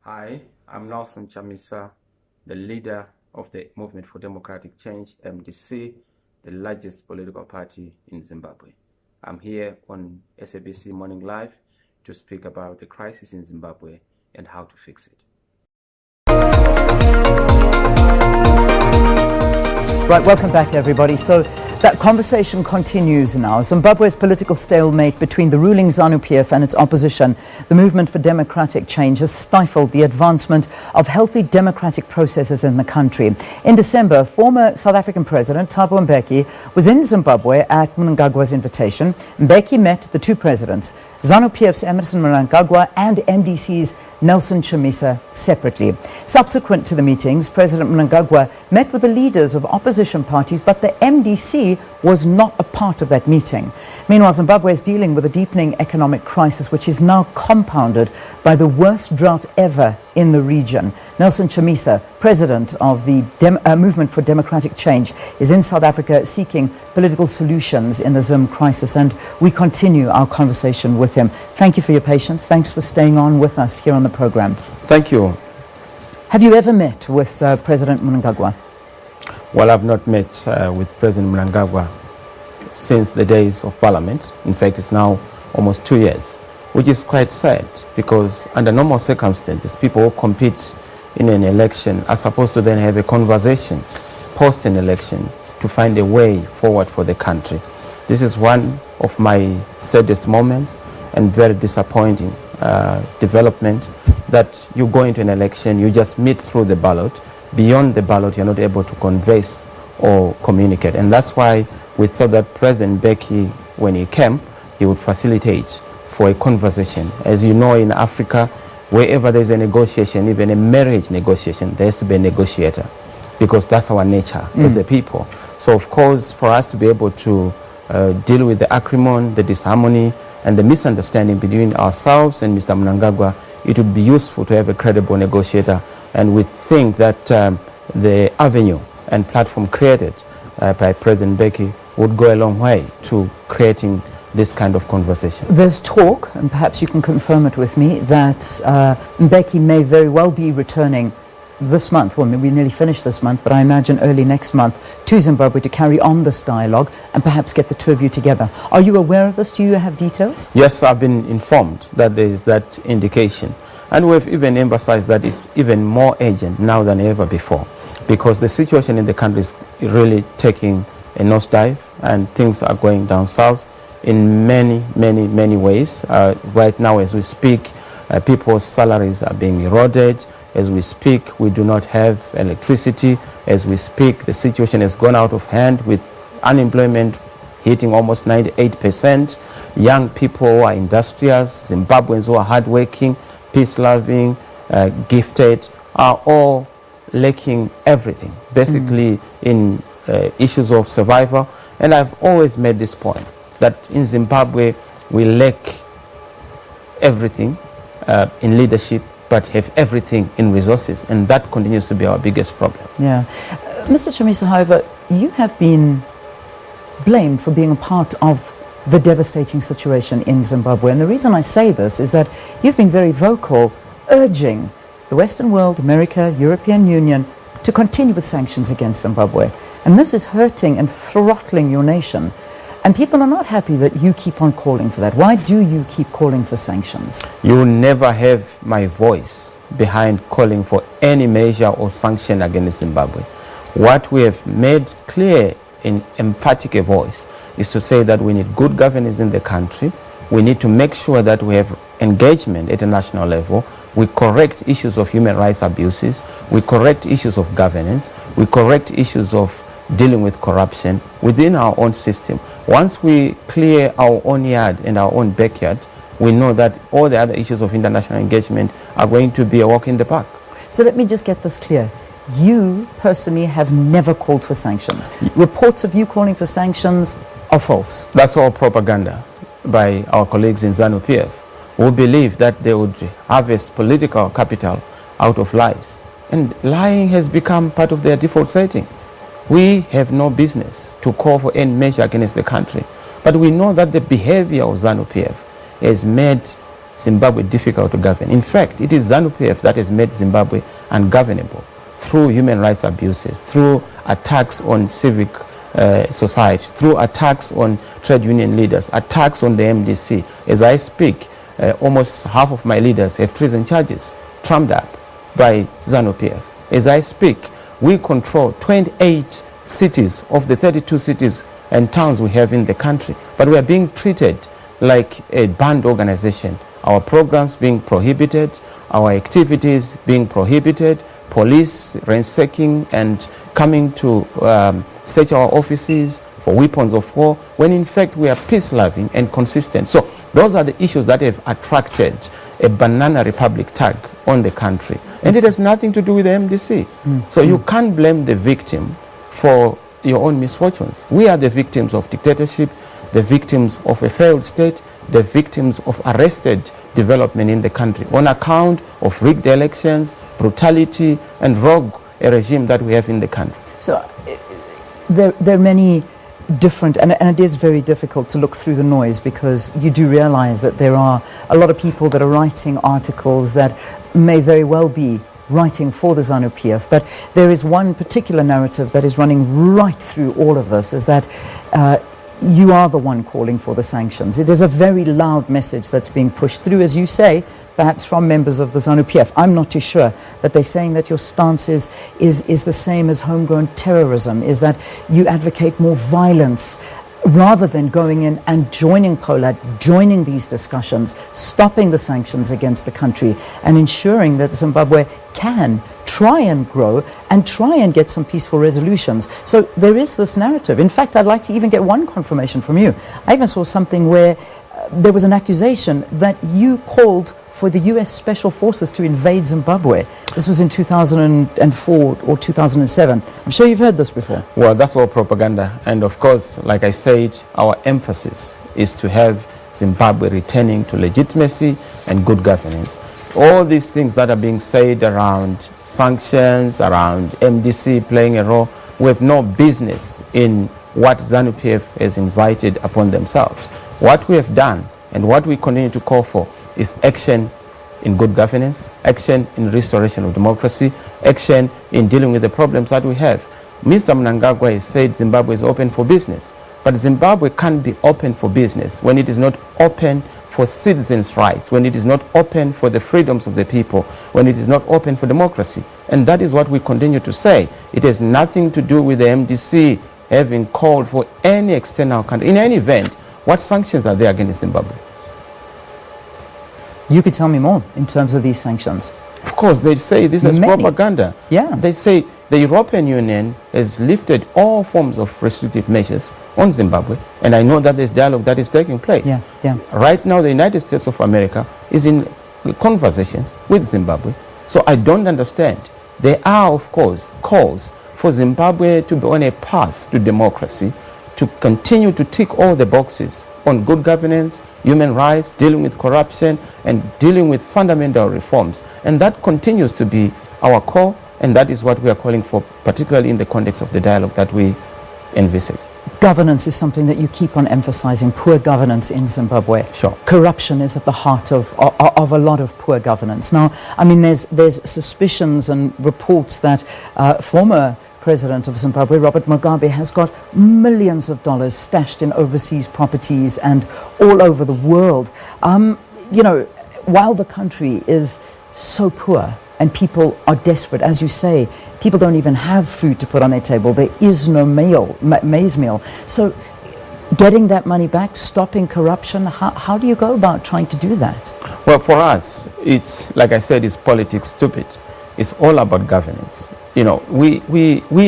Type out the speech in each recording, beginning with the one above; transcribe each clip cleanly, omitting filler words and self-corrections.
Hi, I'm Chamisa, the leader of the Movement for Democratic Change, MDC, the largest political party in Zimbabwe. I'm here on SABC Morning Live to speak about the crisis in Zimbabwe and how to fix it. Right, welcome back everybody. So that conversation continues now. Zimbabwe's political stalemate between the ruling ZANU-PF and its opposition, the Movement for Democratic Change, has stifled the advancement of healthy democratic processes in the country. In December, former South African President Thabo Mbeki was in Zimbabwe at Mnangagwa's invitation. Mbeki met the two presidents, ZANU-PF's Emmerson Mnangagwa and MDC's Nelson Chamisa, separately. Subsequent to the meetings, President Mnangagwa met with the leaders of opposition parties, but the MDC was not a part of that meeting. Meanwhile, Zimbabwe is dealing with a deepening economic crisis, which is now compounded by the worst drought ever in the region. Nelson Chamisa, president of the Movement for Democratic Change, is in South Africa seeking political solutions in the Zim crisis, and we continue our conversation with him. Thank you for your patience. Thanks for staying on with us here on the program. Thank you. Have you ever met with President Mnangagwa? Well, I've not met with President Mnangagwa since the days of Parliament. In fact, it's now almost 2 years, which is quite sad because under normal circumstances, people who compete in an election are supposed to then have a conversation post an election to find a way forward for the country. This is one of my saddest moments and very disappointing development, that you go into an election, you just meet through the ballot. Beyond the ballot, you're not able to converse or communicate. And that's why we thought that President Mbeki, when he came, he would facilitate for a conversation. As you know, in Africa, wherever there's a negotiation, even a marriage negotiation, there has to be a negotiator, because that's our nature as a people. So, of course, for us to be able to deal with the acrimony, the disharmony, and the misunderstanding between ourselves and Mr. Mnangagwa, it would be useful to have a credible negotiator. And we think that the avenue and platform created by President Mbeki would go a long way to creating this kind of conversation. There's talk, and perhaps you can confirm it with me, that Mbeki may very well be returning this month. Well, we nearly finished this month, but I imagine early next month to Zimbabwe to carry on this dialogue and perhaps get the two of you together. Are you aware of this? Do you have details? Yes, I've been informed that there is that indication. And we've even emphasized that it's even more urgent now than ever before, because the situation in the country is really taking a nosedive and things are going down south in many ways. Right now, as we speak, people's salaries are being eroded. As we speak, we do not have electricity. As we speak, the situation has gone out of hand with unemployment hitting almost 98%. Young people who are industrious, Zimbabweans who are hardworking, peace-loving, gifted, are all lacking everything, basically in issues of survival. And I've always made this point, that in Zimbabwe, we lack everything in leadership, but have everything in resources, and that continues to be our biggest problem. Yeah. Mr. Chamisa, however, you have been blamed for being a part of the devastating situation in Zimbabwe. And the reason I say this is that you've been very vocal, urging the Western world, America, European Union, to continue with sanctions against Zimbabwe. And this is hurting and throttling your nation. And people are not happy that you keep on calling for that. Why do you keep calling for sanctions? You will never have my voice behind calling for any measure or sanction against Zimbabwe. What we have made clear in emphatic a voice is to say that we need good governance in the country. We need to make sure that we have engagement at a national level. We correct issues of human rights abuses. We correct issues of governance. We correct issues of dealing with corruption within our own system. Once we clear our own yard and our own backyard, we know that all the other issues of international engagement are going to be a walk in the park. So let me just get this clear. You personally have never called for sanctions. Reports of you calling for sanctions are false. That's all propaganda by our colleagues in ZANU-PF, who believe that they would harvest political capital out of lies. And lying has become part of their default setting. We have no business to call for any measure against the country. But we know that the behavior of ZANU-PF has made Zimbabwe difficult to govern. In fact, it is ZANU-PF that has made Zimbabwe ungovernable through human rights abuses, through attacks on civic society, through attacks on trade union leaders, attacks on the MDC. As I speak, almost half of my leaders have treason charges trumped up by ZANU-PF. As I speak, we control 28 cities of the 32 cities and towns we have in the country, but we are being treated like a banned organization. Our programs being prohibited, our activities being prohibited, police ransacking and coming to search our offices for weapons of war, when in fact we are peace-loving and consistent. So those are the issues that have attracted a banana republic tag on the country. And it has nothing to do with the MDC. So you can't blame the victim for your own misfortunes. We are the victims of dictatorship, the victims of a failed state, the victims of arrested development in the country on account of rigged elections, brutality, and rogue regime that we have in the country. So there are many different, and it is very difficult to look through the noise, because you do realize that there are a lot of people that are writing articles that may very well be writing for the ZANU-PF, but there is one particular narrative that is running right through all of this, is that you are the one calling for the sanctions. It is a very loud message that's being pushed through, as you say, perhaps from members of the ZANU-PF. I'm not too sure, but they're saying that your stance is the same as homegrown terrorism, is that you advocate more violence rather than going in and joining POLAD, joining these discussions, stopping the sanctions against the country, and ensuring that Zimbabwe can try and grow and try and get some peaceful resolutions. So there is this narrative. In fact, I'd like to even get one confirmation from you. I even saw something where there was an accusation that you called for the US Special Forces to invade Zimbabwe. This was in 2004 or 2007. I'm sure you've heard this before. Well, that's all propaganda. And of course, like I said, our emphasis is to have Zimbabwe returning to legitimacy and good governance. All these things that are being said around sanctions, around MDC playing a role, we have no business in what ZANU-PF has invited upon themselves. What we have done and what we continue to call for is action in good governance, action in restoration of democracy, action in dealing with the problems that we have. Mr. Mnangagwa has said Zimbabwe is open for business, but Zimbabwe can't be open for business when it is not open for citizens' rights, when it is not open for the freedoms of the people, when it is not open for democracy. And that is what we continue to say. It has nothing to do with the MDC having called for any external country. In any event, what sanctions are there against Zimbabwe? You could tell me more in terms of these sanctions. Of course, they say this is propaganda. Yeah. They say the European Union has lifted all forms of restrictive measures on Zimbabwe, and I know that there's dialogue that is taking place. Yeah, yeah. Right now, the United States of America is in conversations with Zimbabwe, so I don't understand. There are, of course, calls for Zimbabwe to be on a path to democracy, to continue to tick all the boxes on good governance, human rights, dealing with corruption, and dealing with fundamental reforms. And that continues to be our call, and that is what we are calling for, particularly in the context of the dialogue that we envisage. Governance is something that you keep on emphasizing, poor governance in Zimbabwe. Sure. Corruption is at the heart of a lot of poor governance. Now, I mean, there's suspicions and reports that former President of Zimbabwe, Robert Mugabe, has got millions of dollars stashed in overseas properties and all over the world. You know, while the country is so poor and people are desperate, as you say, people don't even have food to put on their table. There is no maize meal. So getting that money back, stopping corruption, how do you go about trying to do that? Well, for us, it's, like I said, it's politics stupid. It's all about governance. You know, we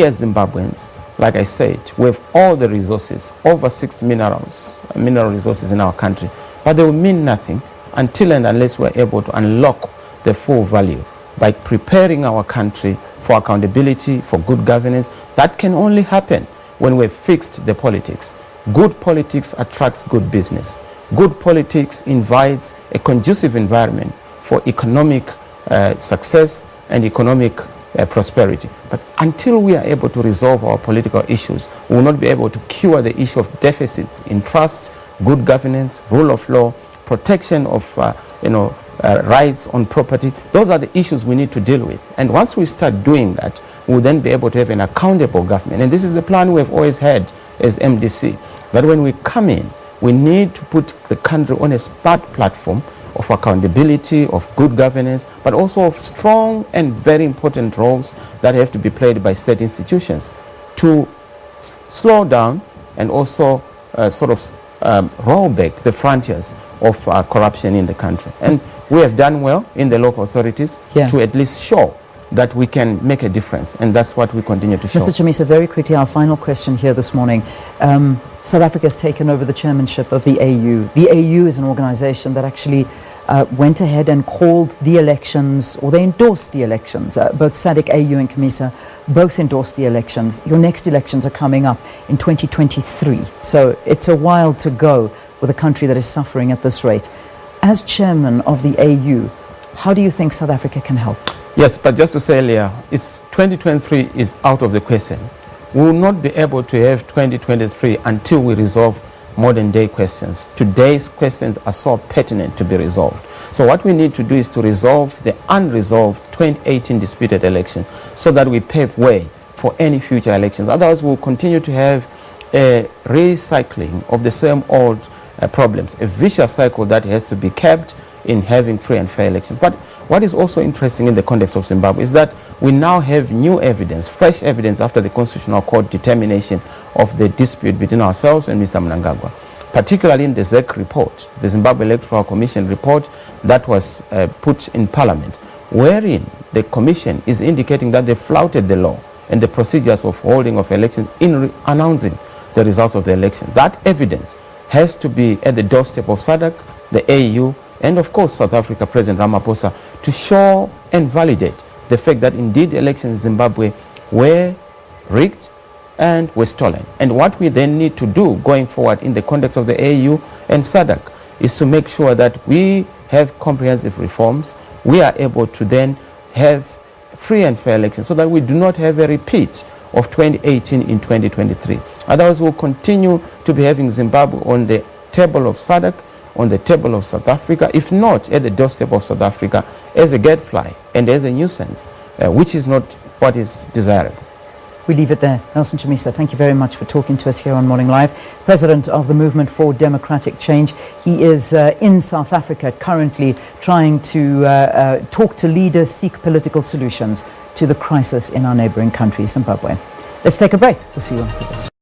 as Zimbabweans, like I said, we have all the resources, over 60 mineral resources in our country, but they will mean nothing until and unless we're able to unlock the full value by preparing our country for accountability, for good governance. That can only happen when we've fixed the politics. Good politics attracts good business. Good politics invites a conducive environment for economic success and economic prosperity. But until we are able to resolve our political issues, we will not be able to cure the issue of deficits in trust, good governance, rule of law, protection of rights on property. Those are the issues we need to deal with. And once we start doing that, we'll then be able to have an accountable government. And this is the plan we've always had as MDC, that when we come in, we need to put the country on a smart platform of accountability, of good governance, but also of strong and very important roles that have to be played by state institutions to slow down and also roll back the frontiers of corruption in the country. And we have done well in the local authorities to at least show that we can make a difference, and that's what we continue to show. Mr. Chamisa, very quickly, our final question here this morning. South Africa has taken over the chairmanship of the AU. The AU is an organization that actually went ahead and called the elections, or they endorsed the elections. Both SADC, AU and Chamisa both endorsed the elections. Your next elections are coming up in 2023. So it's a while to go with a country that is suffering at this rate. As chairman of the AU, how do you think South Africa can help? Yes, but just to say earlier, 2023 is out of the question. We will not be able to have 2023 until we resolve modern day questions. Today's questions are so pertinent to be resolved. So what we need to do is to resolve the unresolved 2018 disputed election so that we pave way for any future elections. Otherwise, we'll continue to have a recycling of the same old problems, a vicious cycle that has to be kept in having free and fair elections. But what is also interesting in the context of Zimbabwe is that we now have new evidence, fresh evidence after the Constitutional Court determination of the dispute between ourselves and Mr. Mnangagwa, particularly in the ZEC report, the Zimbabwe Electoral Commission report that was put in Parliament, wherein the Commission is indicating that they flouted the law and the procedures of holding of elections in announcing the results of the election. That evidence has to be at the doorstep of SADC, the AU, and of course South Africa President Ramaphosa, to show and validate the fact that indeed elections in Zimbabwe were rigged and were stolen. And what we then need to do going forward in the context of the AU and SADC is to make sure that we have comprehensive reforms. We are able to then have free and fair elections so that we do not have a repeat of 2018 in 2023. Otherwise, we'll continue to be having Zimbabwe on the table of SADC, on the table of South Africa, if not at the doorstep of South Africa, as a gadfly and as a nuisance, which is not what is desirable. We leave it there. Nelson Chamisa, thank you very much for talking to us here on Morning Live. President of the Movement for Democratic Change. He is in South Africa currently trying to talk to leaders, seek political solutions to the crisis in our neighboring country, Zimbabwe. Let's take a break. We'll see you after this.